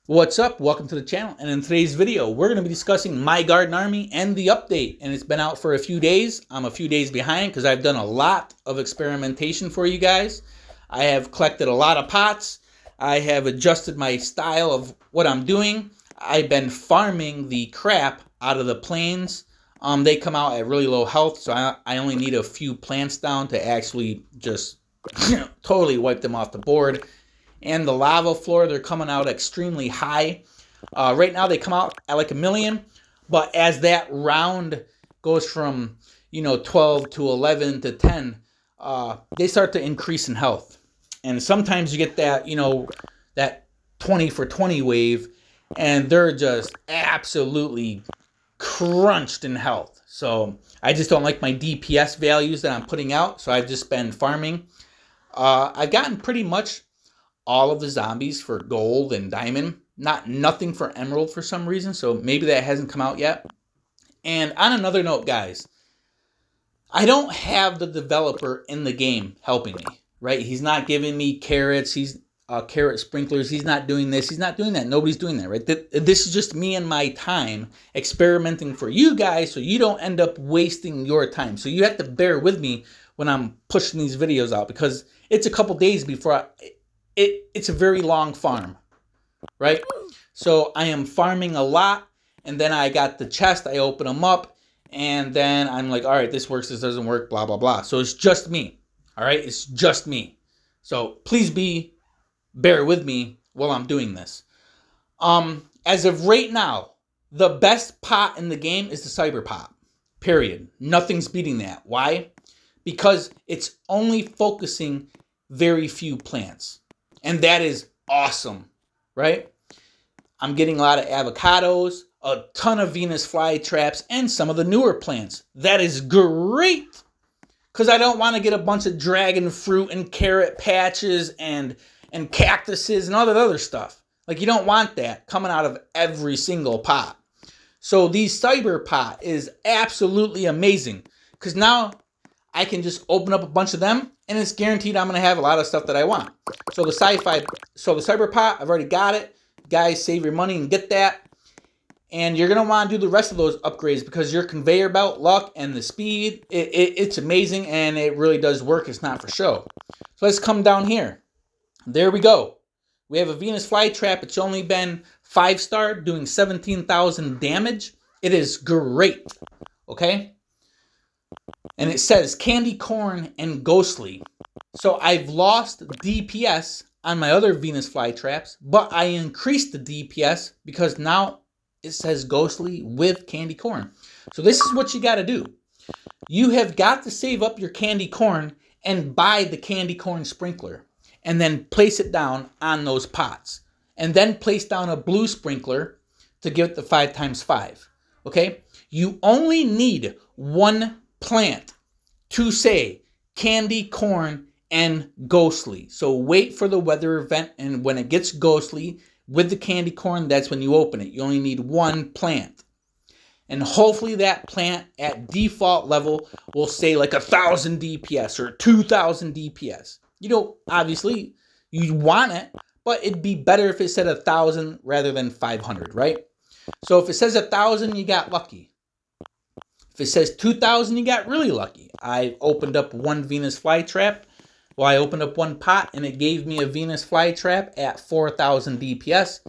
What's up? Welcome to the channel, and in today's video we're going to be discussing My Garden Army and the update. And it's been out for a few days. I'm a few days behind because I've done a lot of experimentation for you guys. I have collected a lot of pots. I have adjusted my style of what I'm doing. I've been farming the crap out of the planes. They come out at really low health, so I only need a few plants down to actually just totally wipe them off the board. And the lava floor, they're coming out extremely high. Right now they come out at like 1 million, but as that round goes from 12 to 11 to 10, they start to increase in health. And sometimes you get that that 20 for 20 wave, and they're just absolutely crunched in health. So I just don't like my DPS values that I'm putting out, so I've just been farming. I've gotten pretty much all of the zombies for gold and diamond, nothing for emerald for some reason, so maybe that hasn't come out yet. And on another note, guys, I don't have the developer in the game helping me, right? He's not giving me carrots, he's carrot sprinklers, he's not doing this, he's not doing that, nobody's doing that, right? This is just me and my time experimenting for you guys so you don't end up wasting your time. So you have to bear with me when I'm pushing these videos out because it's a couple days before it's a very long farm, right? So I am farming a lot, and then I got the chest, I open them up, and then I'm like, all right, this works, this doesn't work, blah, blah, blah. So it's just me, all right? It's just me. So please bear with me while I'm doing this. As of right now, the best pot in the game is the cyber pot, period. Nothing's beating that. Why? Because it's only focusing very few plants. And that is awesome, right? I'm getting a lot of avocados, a ton of Venus flytraps, and some of the newer plants. That is great, because I don't want to get a bunch of dragon fruit and carrot patches and cactuses and all that other stuff. Like, you don't want that coming out of every single pot. So the cyber pot is absolutely amazing, because now I can just open up a bunch of them, and it's guaranteed I'm going to have a lot of stuff that I want. So the cyber pot, I've already got it. Guys, save your money and get that. And you're going to want to do the rest of those upgrades because your conveyor belt luck and the speed, it's amazing, and it really does work. It's not for show. So let's come down here. There we go. We have a Venus flytrap. It's only been 5-star, doing 17,000 damage. It is great. Okay? And it says candy corn and ghostly. So I've lost DPS on my other Venus flytraps, but I increased the DPS because now it says ghostly with candy corn. So this is what you got to do. You have got to save up your candy corn and buy the candy corn sprinkler, and then place it down on those pots, and then place down a blue sprinkler to give it the 5x5. Okay? You only need one plant to say candy corn and ghostly. So wait for the weather event, and when it gets ghostly with the candy corn, that's when you open it. You only need one plant, and hopefully that plant at default level will say like 1,000 DPS or 2,000 DPS. Obviously you want it, but it'd be better if it said 1,000 rather than 500, right? So if it says 1,000, you got lucky. If it says 2,000, you got really lucky. I opened up one Venus flytrap. Well, I opened up one pot, and it gave me a Venus flytrap at 4,000 DPS,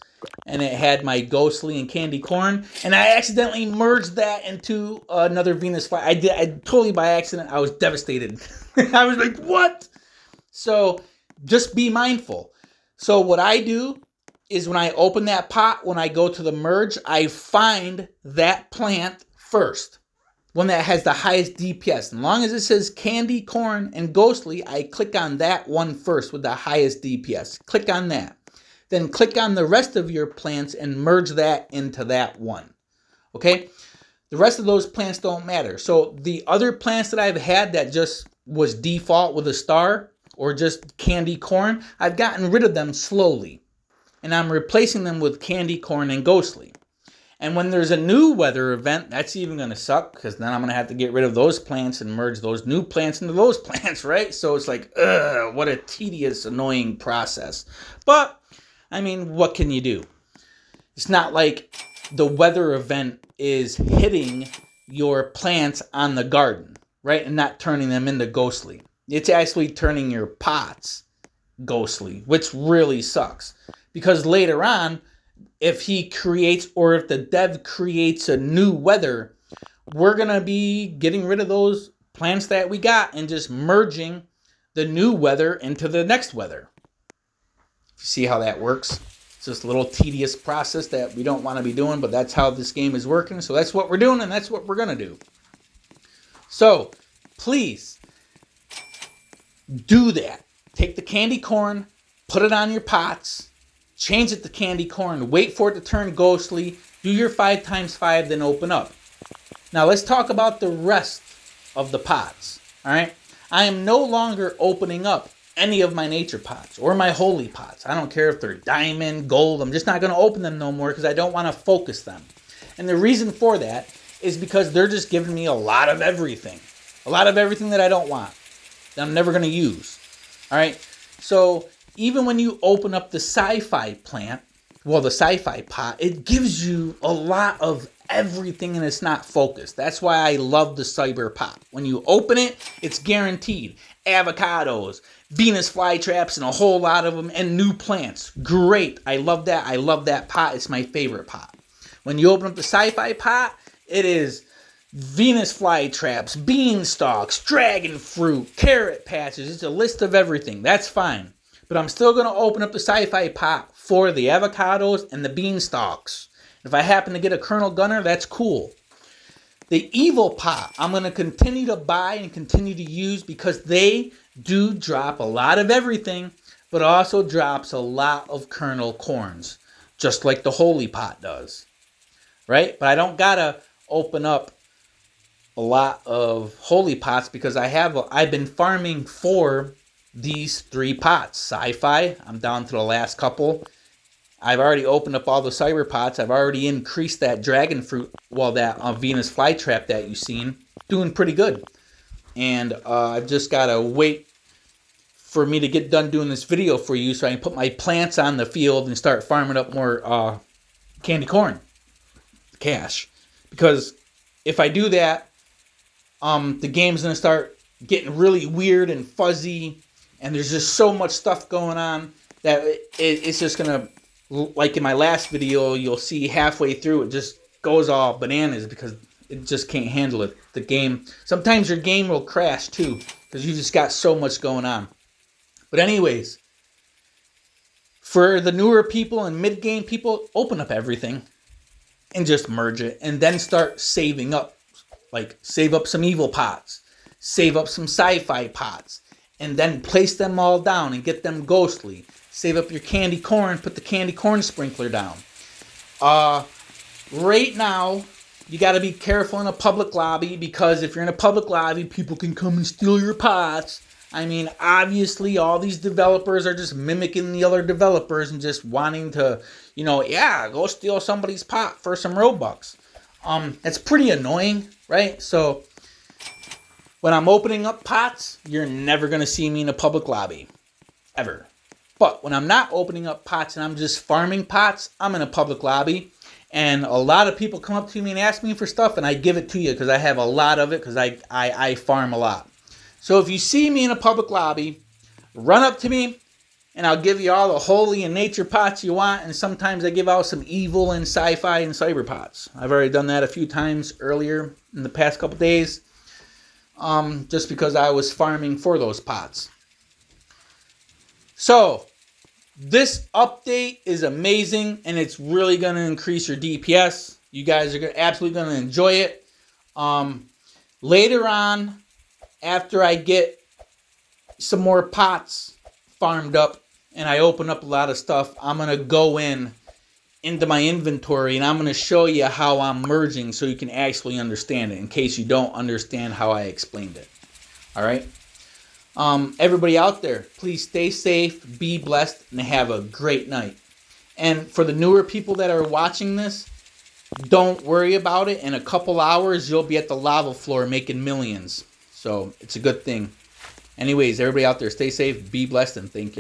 and it had my ghostly and candy corn, and I accidentally merged that into another Venus fly. I totally by accident. I was devastated. I was like, what? So just be mindful. So what I do is when I open that pot, when I go to the merge, I find that plant first, one that has the highest DPS. As long as it says candy corn and ghostly, I click on that one first with the highest DPS. Click on that. Then click on the rest of your plants and merge that into that one. Okay? The rest of those plants don't matter. So the other plants that I've had that just was default with a star or just candy corn, I've gotten rid of them slowly, and I'm replacing them with candy corn and ghostly. And when there's a new weather event, that's even going to suck, because then I'm going to have to get rid of those plants and merge those new plants into those plants, right? So it's like, what a tedious, annoying process. But, I mean, what can you do? It's not like the weather event is hitting your plants on the garden, right? And not turning them into ghostly. It's actually turning your pots ghostly, which really sucks. Because later on, if he creates, or if the dev creates a new weather, we're going to be getting rid of those plants that we got and just merging the new weather into the next weather. See how that works? It's just a little tedious process that we don't want to be doing, but that's how this game is working. So that's what we're doing, and that's what we're going to do. So please do that. Take the candy corn, put it on your pots, change it to candy corn, wait for it to turn ghostly, do your 5x5, then open up. Now let's talk about the rest of the pots. All right, I am no longer opening up any of my nature pots or my holy pots. I don't care if they're diamond, gold. I'm just not going to open them no more because I don't want to focus them. And the reason for that is because they're just giving me a lot of everything. A lot of everything that I don't want, that I'm never going to use. All right, so even when you open up the sci-fi plant, well, the sci-fi pot, it gives you a lot of everything and it's not focused. That's why I love the cyber pot. When you open it, it's guaranteed. Avocados, Venus flytraps, and a whole lot of them, and new plants. Great. I love that. I love that pot. It's my favorite pot. When you open up the sci-fi pot, it is Venus flytraps, beanstalks, dragon fruit, carrot patches. It's a list of everything. That's fine. But I'm still going to open up the sci-fi pot for the avocados and the beanstalks. If I happen to get a Colonel Gunner, that's cool. The evil pot, I'm going to continue to buy and continue to use because they do drop a lot of everything, but also drops a lot of kernel corns, just like the holy pot does, right? But I don't got to open up a lot of holy pots because I've been farming for these 3 pots. Sci-fi, I'm down to the last couple. I've already opened up all the cyber pots. I've already increased that dragon fruit, well, that Venus flytrap that you've seen. Doing pretty good. And I've just got to wait for me to get done doing this video for you so I can put my plants on the field and start farming up more candy corn cash. Because if I do that, the game's going to start getting really weird and fuzzy. And there's just so much stuff going on that it's just going to, like in my last video, you'll see halfway through, it just goes all bananas because it just can't handle it. The game, sometimes your game will crash too because you just got so much going on. But anyways, for the newer people and mid-game people, open up everything and just merge it and then start saving up. Like save up some evil pots, save up some sci-fi pots, and then place them all down and get them ghostly. Save up your candy corn, put the candy corn sprinkler down. Right now, you got to be careful in a public lobby because if you're in a public lobby, people can come and steal your pots. I mean, obviously, all these developers are just mimicking the other developers and just wanting to, go steal somebody's pot for some Robux. It's pretty annoying, right? So when I'm opening up pots, you're never going to see me in a public lobby, ever. But when I'm not opening up pots and I'm just farming pots, I'm in a public lobby. And a lot of people come up to me and ask me for stuff, and I give it to you because I have a lot of it because I farm a lot. So if you see me in a public lobby, run up to me, and I'll give you all the holy and nature pots you want. And sometimes I give out some evil and sci-fi and cyber pots. I've already done that a few times earlier in the past couple days, just because I was farming for those pots. So this update is amazing, and it's really going to increase your DPS. You guys are absolutely going to enjoy it. Later on, after I get some more pots farmed up and I open up a lot of stuff, I'm going to go into my inventory and I'm going to show you how I'm merging so you can actually understand it in case you don't understand how I explained it. All right? Everybody out there, please stay safe, be blessed, and have a great night. And for the newer people that are watching this, don't worry about it. In a couple hours, you'll be at the lava floor making millions. So it's a good thing. Anyways, everybody out there, stay safe, be blessed, and thank you.